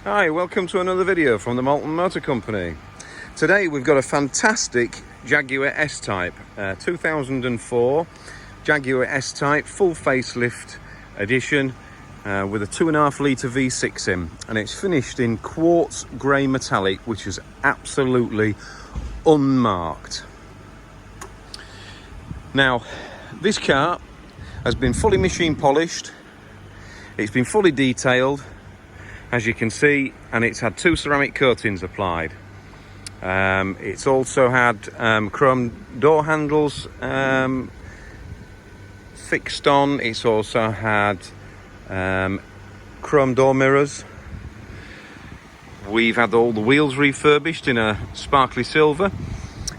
Hi, welcome to another video from the Malton Motor Company. Today we've got a fantastic Jaguar S-Type, 2004 Jaguar S-Type full facelift edition with a 2.5 litre V6 in, and it's finished in quartz grey metallic, which is absolutely unmarked. Now, this car has been fully machine polished, it's been fully detailed, as you can see, and it's had 2 ceramic coatings applied. It's also had chrome door handles fixed on. It's also had chrome door mirrors. We've had all the wheels refurbished in a sparkly silver.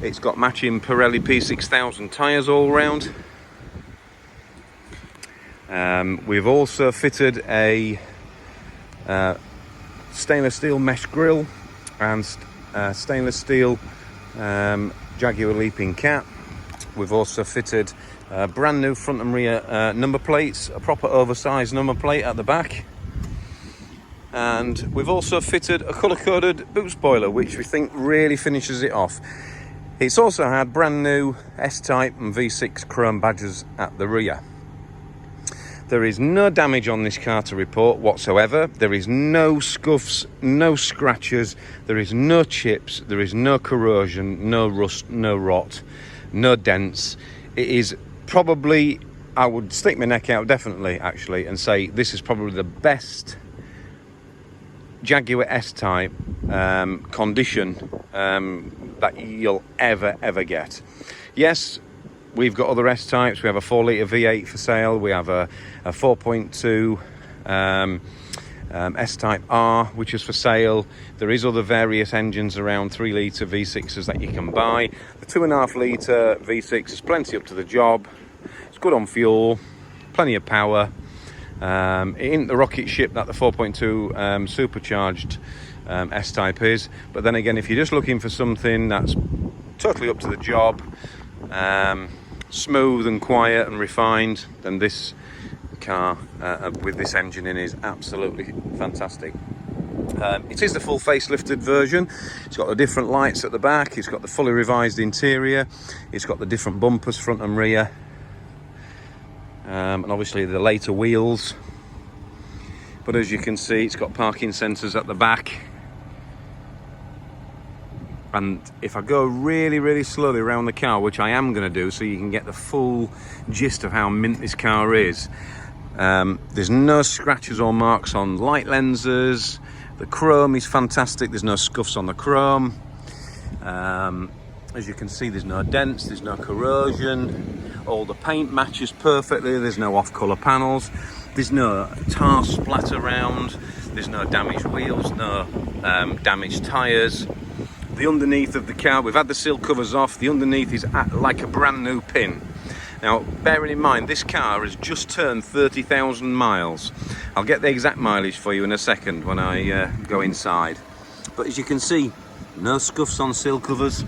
It's got matching Pirelli P6000 tyres all round. We've also fitted a stainless steel mesh grille and stainless steel Jaguar leaping cap. We've also fitted brand new front and rear number plates, a proper oversized number plate at the back, and we've also fitted a colour-coded boot spoiler, which we think really finishes it off. It's also had brand new S-Type and V6 chrome badges at the rear. There is no damage on this car to report whatsoever. There is no scuffs, no scratches, there is no chips, there is no corrosion, no rust, no rot, no dents. It is probably, I would stick my neck out definitely actually and say this is probably the best Jaguar S-Type condition that you'll ever get. Yes, we've got other S-Types. We have a 4 litre V8 for sale. We have a 4.2 S-Type R, which is for sale. There is other various engines around 3 litre V6s that you can buy. The 2.5 litre V6 is plenty up to the job. It's good on fuel, plenty of power. It ain't the rocket ship that the 4.2 supercharged S-Type is. But then again, if you're just looking for something that's totally up to the job, smooth and quiet and refined, then this car with this engine in is absolutely fantastic. It is the full facelifted version. It's got the different lights at the back, it's got the fully revised interior, it's got the different bumpers front and rear, and obviously the later wheels. But as you can see, it's got parking sensors at the back. And if I go really slowly around the car, which I am going to do so you can get the full gist of how mint this car is, there's no scratches or marks on light lenses. The chrome is fantastic, there's no scuffs on the chrome. As you can see, there's no dents, there's no corrosion. All the paint matches perfectly, there's no off-colour panels, there's no tar splat around, there's no damaged wheels, no damaged tyres. The underneath of the car, we've had the sill covers off, the underneath is like a brand new pin. Now, bearing in mind, this car has just turned 30,000 miles. I'll get the exact mileage for you in a second when I go inside. But as you can see, no scuffs on sill covers,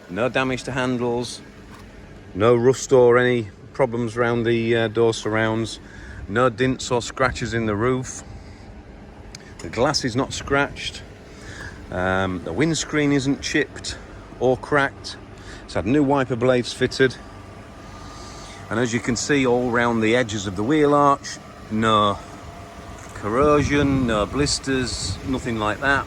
no damage to handles, no rust or any problems around the door surrounds, no dents or scratches in the roof. The glass is not scratched. The windscreen isn't chipped or cracked. It's had new wiper blades fitted, and as you can see, all round the edges of the wheel arch, no corrosion, no blisters, nothing like that.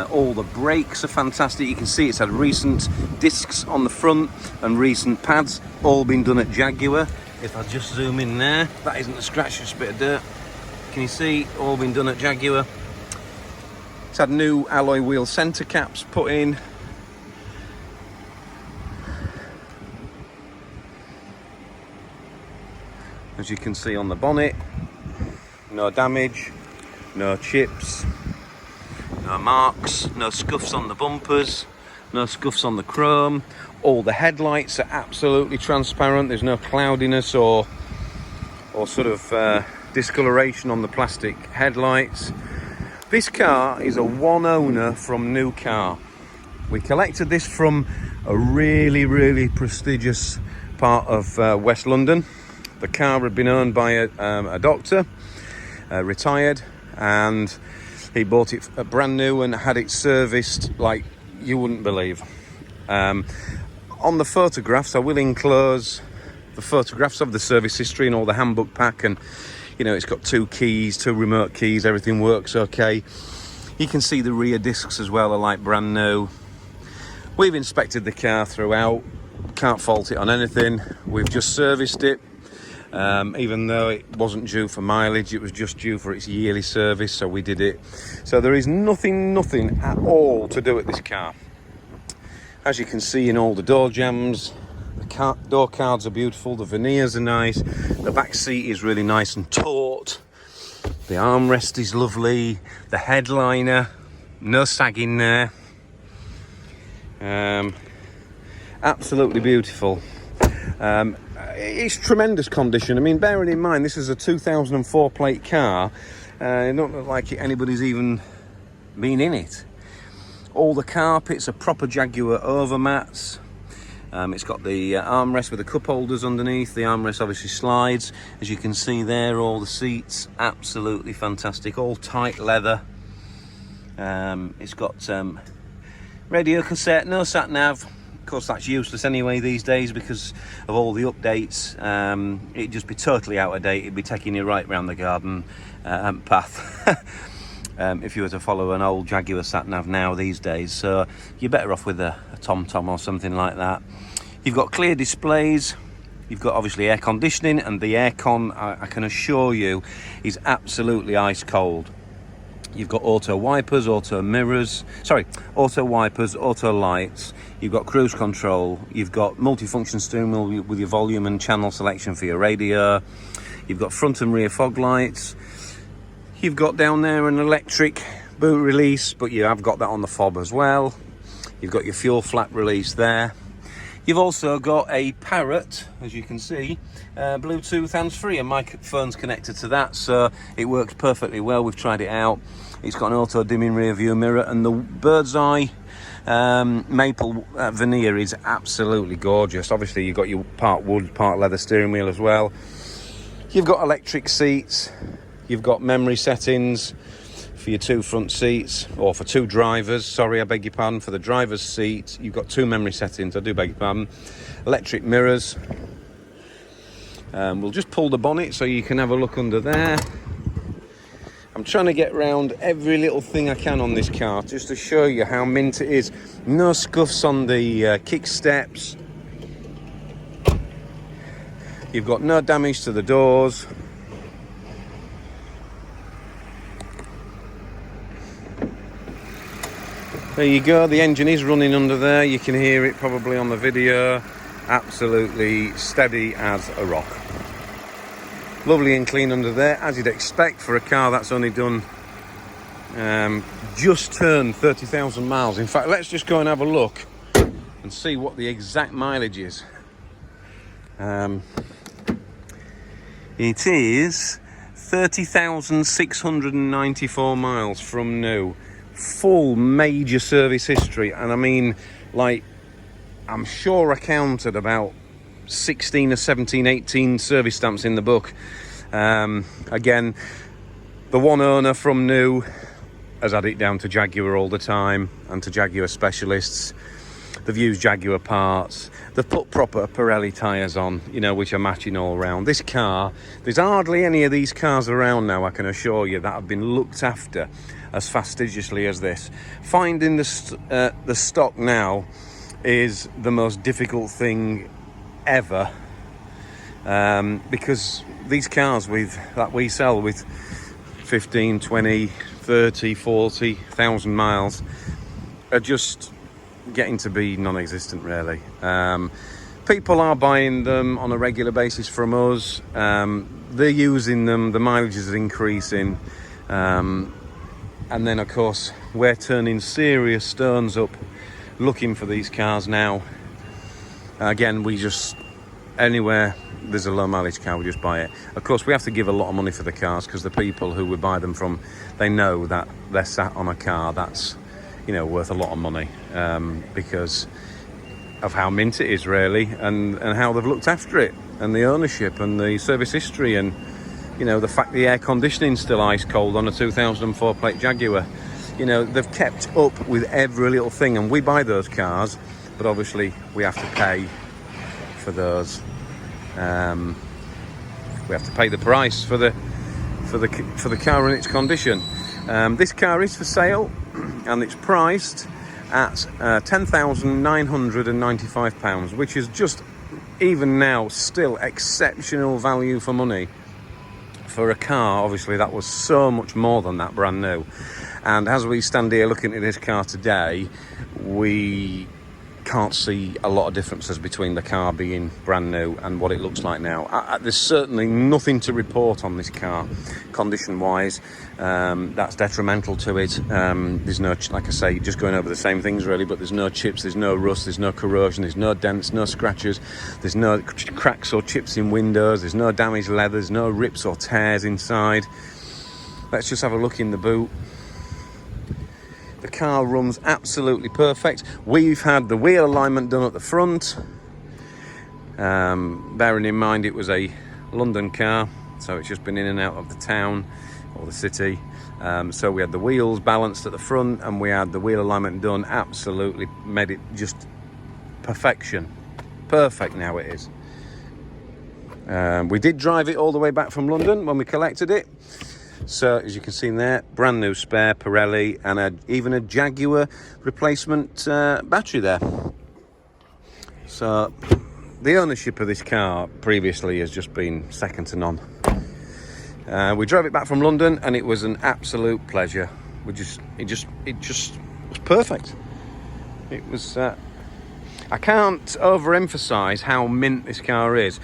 All the brakes are fantastic. You can see it's had recent discs on the front and recent pads, all been done at Jaguar. If I just zoom in there, that isn't a scratch, just a bit of dirt. Can you see, all been done at Jaguar? It's had new alloy wheel centre caps put in. As you can see on the bonnet, no damage, no chips, no marks, no scuffs on the bumpers, no scuffs on the chrome. All the headlights are absolutely transparent. There's no cloudiness or sort of discoloration on the plastic headlights. This car is a one owner from new car. We collected this from a really prestigious part of West London. The car had been owned by a doctor, retired, and He bought it brand new and had it serviced like you wouldn't believe. On the photographs, I will enclose the photographs of the service history and all the handbook pack, and you know, it's got 2 keys, 2 remote keys, everything works okay. You can see the rear discs as well are like brand new. We've inspected the car throughout, can't fault it on anything. We've just serviced it, even though it wasn't due for mileage, it was just due for its yearly service, so we did it. So there is nothing at all to do with this car. As you can see in all the door jambs, the door cards are beautiful, the veneers are nice, the back seat is really nice and taut, the armrest is lovely, the headliner, no sagging there. Absolutely beautiful. It's tremendous condition. I mean, bearing in mind this is a 2004 plate car, it don't look like anybody's even been in it. All the carpets are proper Jaguar overmats. It's got the armrest with the cup holders underneath. The armrest obviously slides, as you can see there. All the seats absolutely fantastic, all tight leather. It's got radio cassette, no sat nav. Of course, that's useless anyway these days because of all the updates. It'd just be totally out of date. It'd be taking you right round the garden path if you were to follow an old Jaguar sat nav now these days. So you're better off with a TomTom or something like that. You've got clear displays. You've got obviously air conditioning, and the aircon, I can assure you, is absolutely ice cold. You've got auto wipers, auto mirrors, auto wipers, auto lights. You've got cruise control. You've got multifunction steering wheel with your volume and channel selection for your radio. You've got front and rear fog lights. You've got down there an electric boot release, but you have got that on the fob as well. You've got your fuel flap release there. You've also got a Parrot, as you can see, Bluetooth hands-free, and my phone's connected to that, so it works perfectly well. We've tried it out. It's got an auto-dimming rear view mirror, and the bird's eye maple veneer is absolutely gorgeous. Obviously, you've got your part wood, part leather steering wheel as well. You've got electric seats. You've got memory settings for your 2 front seats, or for 2 drivers. Sorry, I beg your pardon. For the driver's seat, you've got 2 memory settings. I do beg your pardon. Electric mirrors. We'll just pull the bonnet so you can have a look under there. I'm trying to get round every little thing I can on this car just to show you how mint it is. No scuffs on the kick steps. You've got no damage to the doors. There you go, the engine is running under there. You can hear it probably on the video. Absolutely steady as a rock. Lovely and clean under there, as you'd expect for a car that's only done just turned 30,000 miles. In fact, let's just go and have a look and see what the exact mileage is. It is 30,694 miles from new. Full major service history, and I mean, like, I'm sure I counted about 16 or 17, 18 service stamps in the book. Again, the one owner from new has had it down to Jaguar all the time and to Jaguar specialists. They've used Jaguar parts. They've put proper Pirelli tyres on, you know, which are matching all round. This car, there's hardly any of these cars around now, I can assure you, that have been looked after as fastidiously as this. Finding the stock now is the most difficult thing ever, because these cars that we sell with 15, 20, 30, 40,000 miles are just getting to be non-existent, really. People are buying them on a regular basis from us. They're using them, the mileage is increasing, and then of course we're turning serious stones up looking for these cars now. Again, we just, anywhere there's a low mileage car, we just buy it. Of course, we have to give a lot of money for the cars because the people who we buy them from, they know that they're sat on a car that's, you know, worth a lot of money, because of how mint it is, really, and how they've looked after it, and the ownership and the service history, and You know, the fact the air conditioning's still ice cold on a 2004 plate Jaguar. You know, they've kept up with every little thing, and we buy those cars, but obviously we have to pay for those. We have to pay the price for the car in its condition. This car is for sale, and it's priced at £10,995, which is just, even now, still exceptional value for money for a car. Obviously that was so much more than that brand new, and as we stand here looking at this car today, we can't see a lot of differences between the car being brand new and what it looks like now. There's certainly nothing to report on this car condition wise that's detrimental to it. There's no, like I say, just going over the same things really, but there's no chips, there's no rust, there's no corrosion, there's no dents, no scratches, there's no cracks or chips in windows, there's no damaged leather, there's no rips or tears inside. Let's just have a look in the boot. The car runs absolutely perfect. We've had the wheel alignment done at the front. Bearing in mind it was a London car, so it's just been in and out of the town or the city. So we had the wheels balanced at the front, and we had the wheel alignment done. Absolutely made it just perfection. Perfect now it is. We did drive it all the way back from London when we collected it. So as you can see in there, brand new spare Pirelli, and even a Jaguar replacement battery there. So the ownership of this car previously has just been second to none. We drove it back from London, and it was an absolute pleasure. It just was perfect. It was. I can't overemphasize how mint this car is.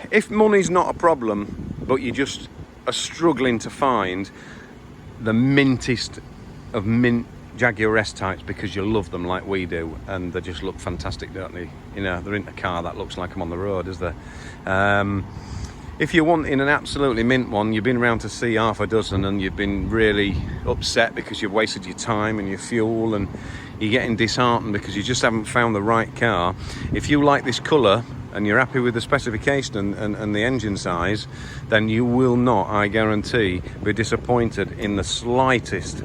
If money's not a problem, but you just are struggling to find the mintest of mint Jaguar S-types because you love them like we do, and they just look fantastic, don't they? You know, they're in a car that looks like I'm on the road, is there? If you're wanting an absolutely mint one, you've been around to see half a dozen and you've been really upset because you've wasted your time and your fuel, and you're getting disheartened because you just haven't found the right car. If you like this colour and you're happy with the specification and the engine size, then you will not, I guarantee, be disappointed in the slightest.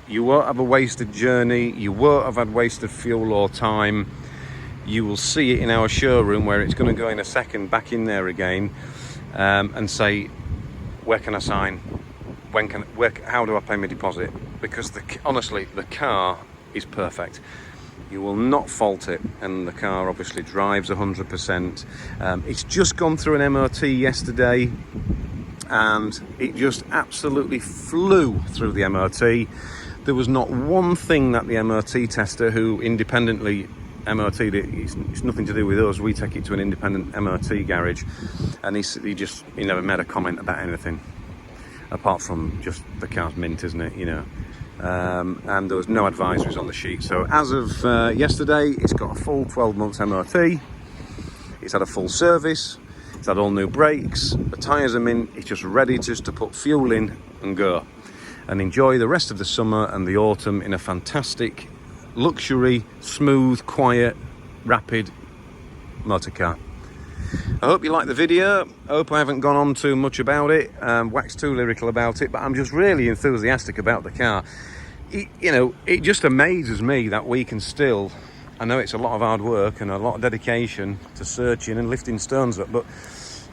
You won't have a wasted journey, you won't have had wasted fuel or time. You will see it in our showroom, where it's going to go in a second back in there again, and say, where can I sign? How do I pay my deposit? Because honestly, the car is perfect. You will not fault it, and the car obviously drives 100%. It's just gone through an MOT yesterday, and it just absolutely flew through the MOT. There was not one thing that the MOT tester, who independently MOT'd it, it's nothing to do with us, we take it to an independent MOT garage, and he never made a comment about anything apart from just the car's mint, isn't it, you know. And there was no advisories on the sheet. So as of yesterday, it's got a full 12 months MOT, it's had a full service, it's had all new brakes, the tyres are mint, it's just ready just to put fuel in and go and enjoy the rest of the summer and the autumn in a fantastic luxury, smooth, quiet, rapid motor car. I hope you like the video. I hope I haven't gone on too much about it, waxed too lyrical about it, but I'm just really enthusiastic about the car. It just amazes me that we can still, I know it's a lot of hard work and a lot of dedication to searching and lifting stones up, but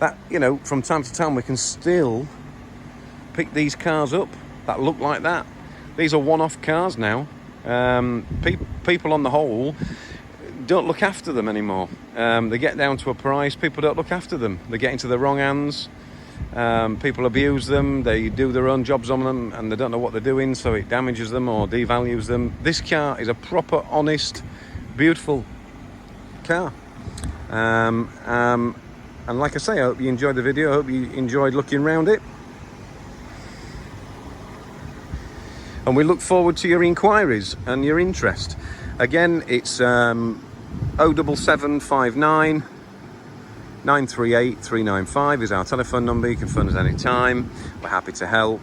that, from time to time we can still pick these cars up that look like that. These are one-off cars now. People on the whole don't look after them anymore. They get down to a price, people don't look after them. They get into the wrong hands. People abuse them, they do their own jobs on them, and they don't know what they're doing, so it damages them or devalues them. This car is a proper, honest, beautiful car. And like I say, I hope you enjoyed the video. I hope you enjoyed looking around it. And we look forward to your inquiries and your interest. Again, it's 07759 938 395 is our telephone number. You can phone us any time. We're happy to help.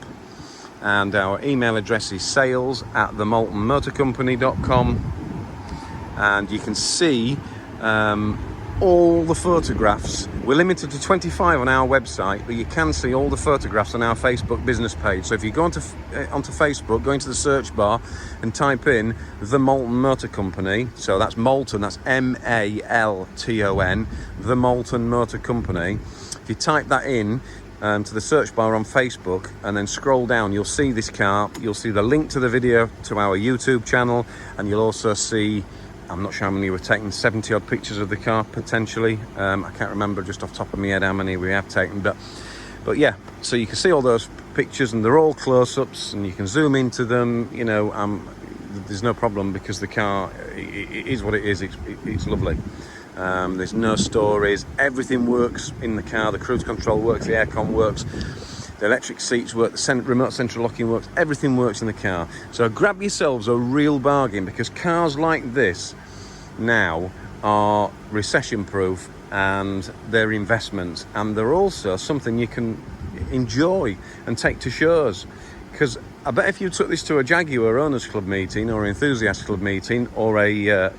And our email address is sales@themaltonmotorcompany.com. And you can see all the photographs. We're limited to 25 on our website, but you can see all the photographs on our Facebook business page. So if you go onto Facebook, go into the search bar and type in the Malton Motor Company, so that's Malton, that's Malton, the Malton Motor Company. If you type that in to the search bar on Facebook and then scroll down, you'll see this car. You'll see the link to the video to our YouTube channel, and you'll also see, I'm not sure how many we've taken, 70 odd pictures of the car potentially. I can't remember just off the top of my head how many we have taken, but yeah, so you can see all those pictures and they're all close-ups and you can zoom into them, you know. There's no problem because the car it is what it is. It's lovely. There's no stories. Everything works in the car. The cruise control works, the aircon works, the electric seats work, the remote central locking works. Everything works in the car. So grab yourselves a real bargain, because cars like this now are recession proof and they're investments, and they're also something you can enjoy and take to shows. Because I bet if you took this to a Jaguar owners club meeting or enthusiast club meeting or a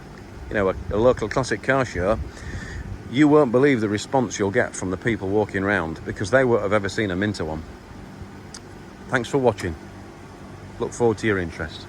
local classic car show, you won't believe the response you'll get from the people walking around, because they won't have ever seen a Minter one. Thanks for watching. Look forward to your interest.